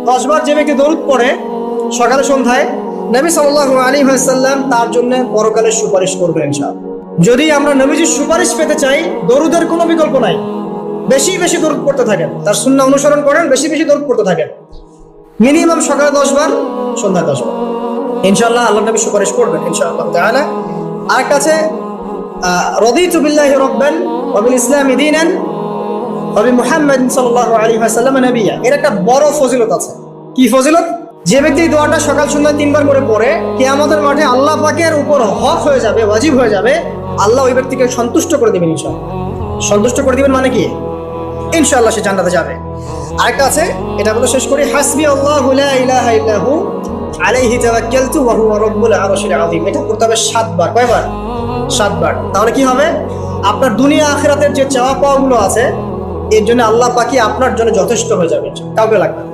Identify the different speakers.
Speaker 1: 10 বার যে ব্যক্তি দরুদ পড়ে সকালে সন্ধ্যায়, নবী সাল্লাল্লাহু আলাইহি ওয়াসাল্লাম তার জন্য পরকালে সুপারিশ করবেন ইনশাআল্লাহ। যদি আমরা নবীজির সুপারিশ পেতে চাই, দরুদের কোনো বিকল্প নাই। বেশি বেশি দরুদ পড়তে থাকেন, তার সুন্নাহ অনুসরণ করেন, বেশি বেশি দরুদ পড়তে থাকেন। মিনিমাম সকালে 10 বার, সন্ধ্যায় 10 বার, ইনশাআল্লাহ আল্লাহ নবী সুপারিশ করবেন ইনশাআল্লাহ তাআলা। আর কাছে রাদিতু বিল্লাহি রাব্বান ওয়া বিল ইসলামি দীনান ওয়া বি মুহাম্মাদ সাল্লাল্লাহু আলাইহি ওয়াসাল্লাম নবিয়্যা। এর একটা বড় ফজিলত আছে। কি ফজিলত? যে ব্যক্তি এই দোয়াটা সকাল সন্ধ্যা 3 বার করে পড়ে, কিয়ামতের মাঠে আল্লাহ পাকের উপর হক হয়ে যাবে, ওয়াজিব হয়ে যাবে, আল্লাহ ওই ব্যক্তিকে সন্তুষ্ট করে দিবেন ইনশাআল্লাহ। সন্তুষ্ট করে দিবেন মানে কি? ইনশাআল্লাহ সে জান্নাতে যাবে। আরেকটা আছে, এটা বলে শেষ করি, হাসবি আল্লাহু লা ইলাহা ইল্লাহু আলাইহি তাওয়াক্কালতু ওয়া হুয়া রাব্বুল আরশিল আযীম। এটা করতে হবে 7 বার। কয়বার? 7 বার। তাহলে কি হবে? আপনার দুনিয়া আখিরাতের যে চাওয়া পাওয়াগুলো আছে, এর জন্য আল্লাহ পাক আপনার জন্য যথেষ্ট হয়ে যাবে, কাউকে লাগবে না।